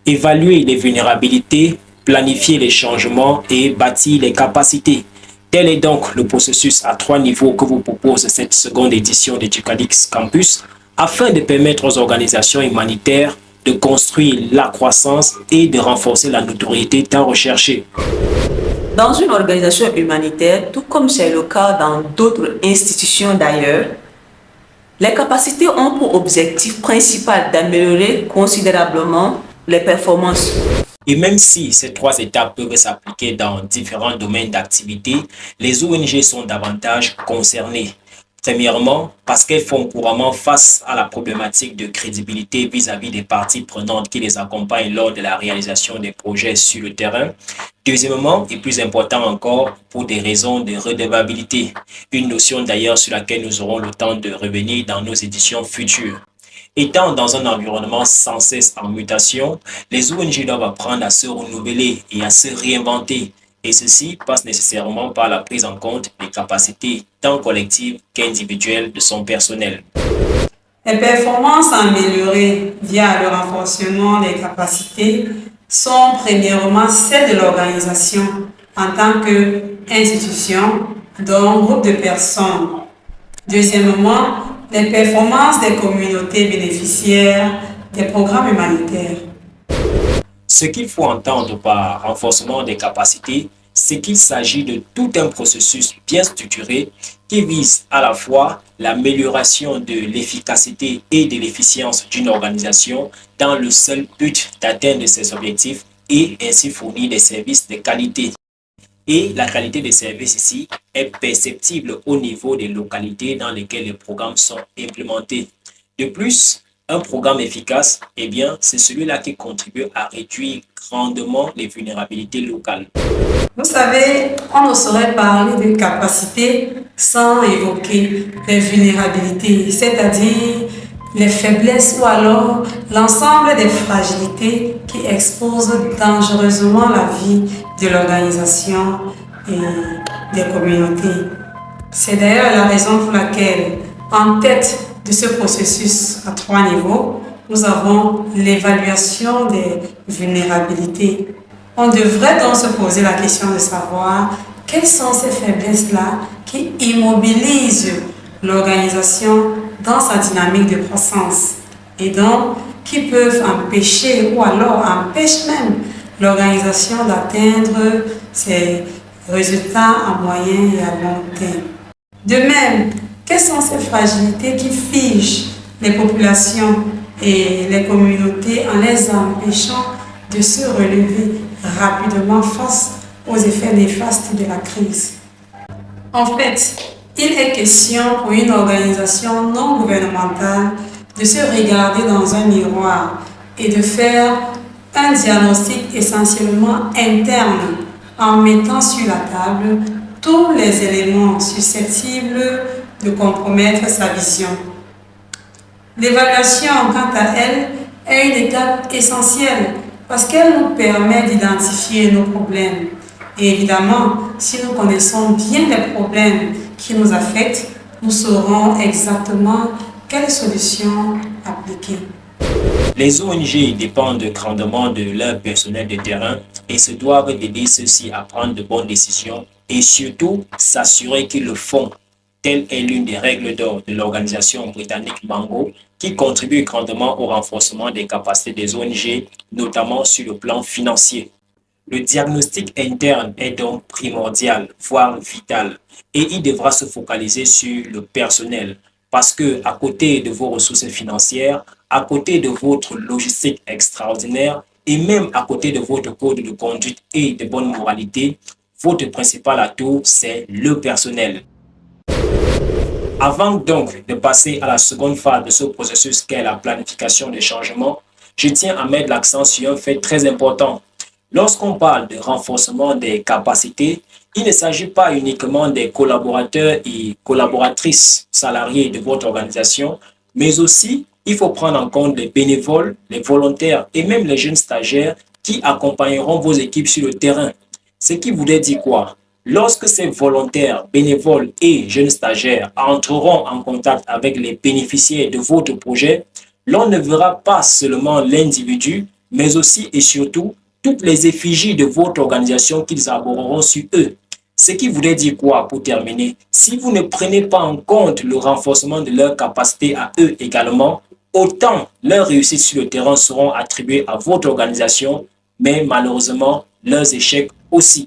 Évaluer les vulnérabilités, planifier les changements et bâtir les capacités. Tel est donc le processus à 3 niveaux que vous propose cette seconde édition d'Educadix Campus afin de permettre aux organisations humanitaires de construire la croissance et de renforcer la notoriété tant recherchée. Dans une organisation humanitaire, tout comme c'est le cas dans d'autres institutions d'ailleurs, les capacités ont pour objectif principal d'améliorer considérablement les performances. Et même si ces 3 étapes peuvent s'appliquer dans différents domaines d'activité, les ONG sont davantage concernées. Premièrement, parce qu'elles font couramment face à la problématique de crédibilité vis-à-vis des parties prenantes qui les accompagnent lors de la réalisation des projets sur le terrain. Deuxièmement, et plus important encore, pour des raisons de redevabilité, une notion d'ailleurs sur laquelle nous aurons le temps de revenir dans nos éditions futures. Étant dans un environnement sans cesse en mutation, les ONG doivent apprendre à se renouveler et à se réinventer. Et ceci passe nécessairement par la prise en compte des capacités tant collectives qu'individuelles de son personnel. Les performances améliorées via le renforcement des capacités sont premièrement celles de l'organisation en tant qu'institution, donc groupe de personnes. Deuxièmement, les performances des communautés bénéficiaires des programmes humanitaires. Ce qu'il faut entendre par renforcement des capacités, c'est qu'il s'agit de tout un processus bien structuré qui vise à la fois l'amélioration de l'efficacité et de l'efficience d'une organisation dans le seul but d'atteindre ses objectifs et ainsi fournir des services de qualité. Et la qualité des services ici est perceptible au niveau des localités dans lesquelles les programmes sont implémentés. De plus, un programme efficace, eh bien, c'est celui-là qui contribue à réduire grandement les vulnérabilités locales. Vous savez, on ne saurait parler de capacité sans évoquer les vulnérabilités, c'est-à-dire les faiblesses ou alors l'ensemble des fragilités qui exposent dangereusement la vie de l'organisation et des communautés. C'est d'ailleurs la raison pour laquelle, en tête de ce processus à 3 niveaux, nous avons l'évaluation des vulnérabilités. On devrait donc se poser la question de savoir quelles sont ces faiblesses-là qui immobilisent l'organisation dans sa dynamique de croissance et donc qui peuvent empêcher ou alors empêchent même l'organisation d'atteindre ses résultats à moyen et à long terme. De même, quelles sont ces fragilités qui figent les populations et les communautés en les empêchant de se relever rapidement face aux effets néfastes de la crise? En fait, il est question pour une organisation non gouvernementale de se regarder dans un miroir et de faire un diagnostic essentiellement interne en mettant sur la table tous les éléments susceptibles de compromettre sa vision. L'évaluation, quant à elle, est une étape essentielle parce qu'elle nous permet d'identifier nos problèmes. Et évidemment, si nous connaissons bien les problèmes qui nous affectent, nous saurons exactement quelles solutions appliquer. Les ONG dépendent grandement de leur personnel de terrain et se doivent d'aider ceux-ci à prendre de bonnes décisions et surtout s'assurer qu'ils le font. Telle est l'une des règles d'or de l'organisation britannique Mango qui contribue grandement au renforcement des capacités des ONG, notamment sur le plan financier. Le diagnostic interne est donc primordial, voire vital, et il devra se focaliser sur le personnel parce que à côté de vos ressources financières, à côté de votre logistique extraordinaire et même à côté de votre code de conduite et de bonne moralité, votre principal atout, c'est le personnel. Avant donc de passer à la seconde phase de ce processus qu'est la planification des changements, je tiens à mettre l'accent sur un fait très important. Lorsqu'on parle de renforcement des capacités, il ne s'agit pas uniquement des collaborateurs et collaboratrices salariés de votre organisation, mais aussi il faut prendre en compte les bénévoles, les volontaires et même les jeunes stagiaires qui accompagneront vos équipes sur le terrain. Ce qui voudrait dire quoi? Lorsque ces volontaires, bénévoles et jeunes stagiaires entreront en contact avec les bénéficiaires de votre projet, l'on ne verra pas seulement l'individu, mais aussi et surtout toutes les effigies de votre organisation qu'ils arboreront sur eux. Ce qui voudrait dire quoi pour terminer? Si vous ne prenez pas en compte le renforcement de leurs capacités à eux également, autant leurs réussites sur le terrain seront attribuées à votre organisation, mais malheureusement leurs échecs aussi.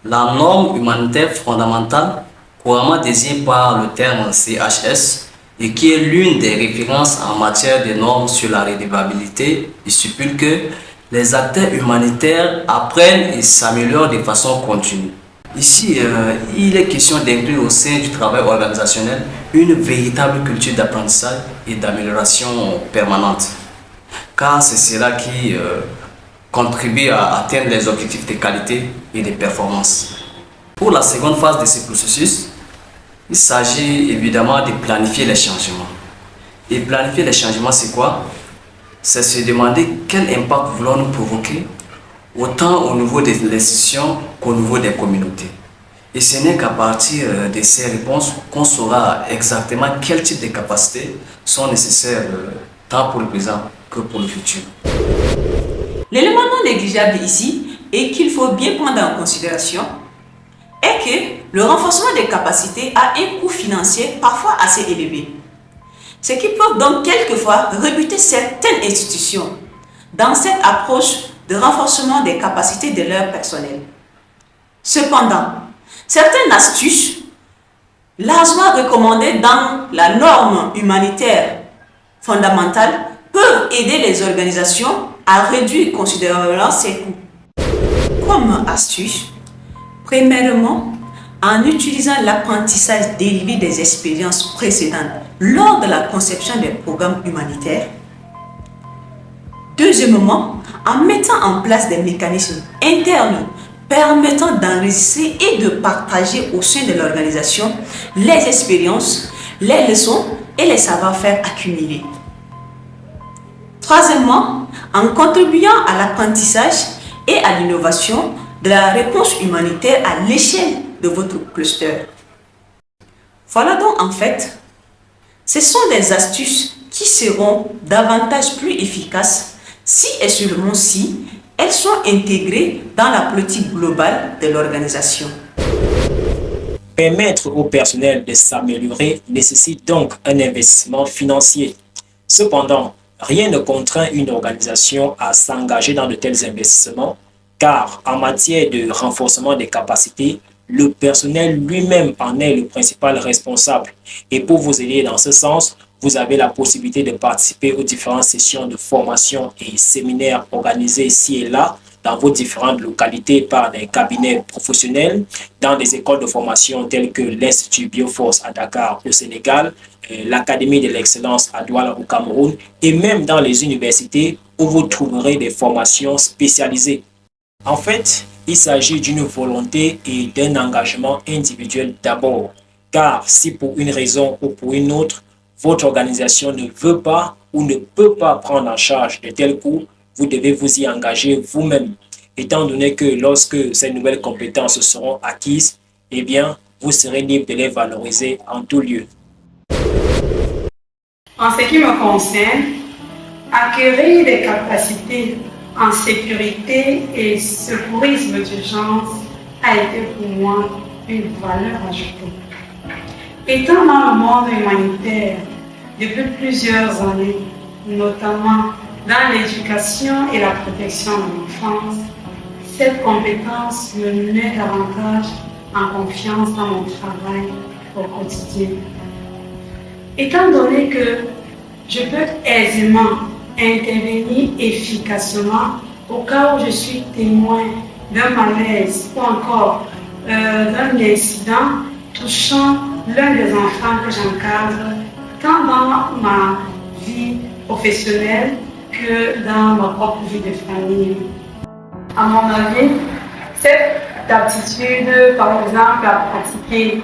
La norme humanitaire fondamentale, couramment désignée par le terme CHS, et qui est l'une des références en matière de normes sur la redevabilité, il stipule que les acteurs humanitaires apprennent et s'améliorent de façon continue. Ici, il est question d'inclure au sein du travail organisationnel une véritable culture d'apprentissage et d'amélioration permanente, car c'est cela qui contribue à atteindre les objectifs de qualité et de performance. Pour la seconde phase de ce processus, il s'agit évidemment de planifier les changements. Et planifier les changements, c'est quoi? C'est se demander quel impact voulons-nous provoquer, autant au niveau des institutions qu'au niveau des communautés. Et ce n'est qu'à partir de ces réponses qu'on saura exactement quel type de capacités sont nécessaires tant pour le présent que pour le futur. L'élément non négligeable ici et qu'il faut bien prendre en considération est que le renforcement des capacités a un coût financier parfois assez élevé. Ce qui peut donc quelquefois rebuter certaines institutions dans cette approche de renforcement des capacités de leur personnel. Cependant, certaines astuces largement recommandées dans la norme humanitaire fondamentale peuvent aider les organisations à réduire considérablement ces coûts. Comme astuce, premièrement, en utilisant l'apprentissage dérivé des expériences précédentes lors de la conception des programmes humanitaires. Deuxièmement, en mettant en place des mécanismes internes permettant d'enregistrer et de partager au sein de l'organisation les expériences, les leçons et les savoir-faire accumulés. Troisièmement, en contribuant à l'apprentissage et à l'innovation de la réponse humanitaire à l'échelle de votre cluster. Voilà donc en fait, ce sont des astuces qui seront davantage plus efficaces si et seulement si elles sont intégrées dans la politique globale de l'organisation. Permettre au personnel de s'améliorer nécessite donc un investissement financier. Cependant, rien ne contraint une organisation à s'engager dans de tels investissements, car en matière de renforcement des capacités, le personnel lui-même en est le principal responsable. Et pour vous aider dans ce sens, vous avez la possibilité de participer aux différentes sessions de formation et séminaires organisés ici et là dans vos différentes localités par des cabinets professionnels, dans des écoles de formation telles que l'Institut Bioforce à Dakar au Sénégal, l'Académie de l'excellence à Douala au Cameroun et même dans les universités où vous trouverez des formations spécialisées. En fait, il s'agit d'une volonté et d'un engagement individuel d'abord, car si pour une raison ou pour une autre, votre organisation ne veut pas ou ne peut pas prendre en charge de tels coûts, vous devez vous y engager vous-même, étant donné que lorsque ces nouvelles compétences seront acquises, eh bien, vous serez libre de les valoriser en tout lieu. En ce qui me concerne, acquérir des capacités en sécurité et secourisme d'urgence a été pour moi une valeur ajoutée. Étant dans le monde humanitaire depuis plusieurs années, notamment dans l'éducation et la protection de l'enfance, cette compétence me met davantage en confiance dans mon travail au quotidien. Étant donné que je peux aisément intervenir efficacement au cas où je suis témoin d'un malaise ou encore d'un incident touchant l'un des enfants que j'encadre, tant dans ma vie professionnelle que dans ma propre vie de famille. À mon avis, cette aptitude, par exemple, à pratiquer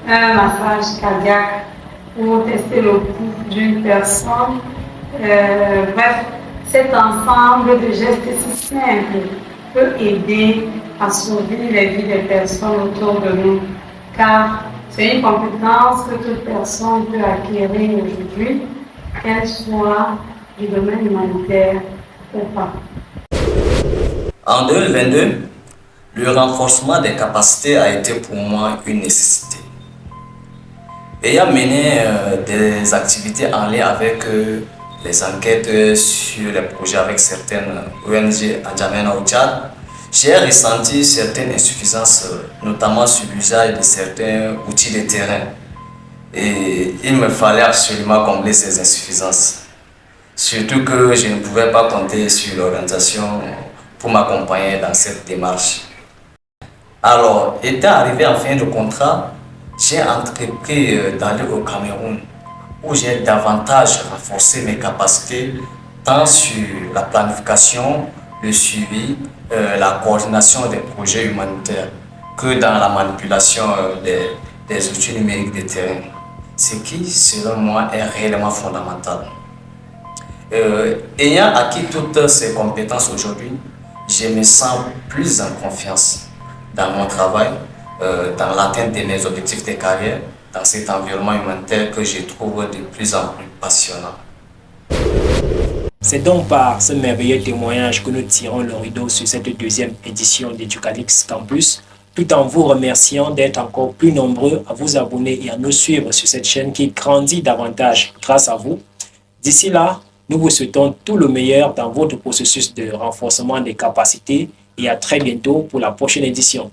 un massage cardiaque pour tester le pouls d'une personne, bref, cet ensemble de gestes si simples peut aider à sauver les vies des personnes autour de nous, car c'est une compétence que toute personne peut acquérir aujourd'hui, qu'elle soit du domaine humanitaire ou pas. En 2022, le renforcement des capacités a été pour moi une nécessité. Ayant mené des activités en lien avec les enquêtes sur les projets avec certaines ONG à N'Djamena au Tchad, j'ai ressenti certaines insuffisances, notamment sur l'usage de certains outils de terrain. Et il me fallait absolument combler ces insuffisances. Surtout que je ne pouvais pas compter sur l'organisation pour m'accompagner dans cette démarche. Alors, étant arrivé en fin de contrat, j'ai entrepris d'aller au Cameroun où j'ai davantage renforcé mes capacités tant sur la planification, le suivi, la coordination des projets humanitaires que dans la manipulation des outils numériques de terrain. Ce qui, selon moi, est réellement fondamental. Ayant acquis toutes ces compétences aujourd'hui, je me sens plus en confiance dans mon travail, dans l'atteinte de mes objectifs de carrière, dans cet environnement humanitaire que je trouve de plus en plus passionnant. C'est donc par ce merveilleux témoignage que nous tirons le rideau sur cette deuxième édition d'Educalix Campus, tout en vous remerciant d'être encore plus nombreux à vous abonner et à nous suivre sur cette chaîne qui grandit davantage grâce à vous. D'ici là, nous vous souhaitons tout le meilleur dans votre processus de renforcement des capacités et à très bientôt pour la prochaine édition.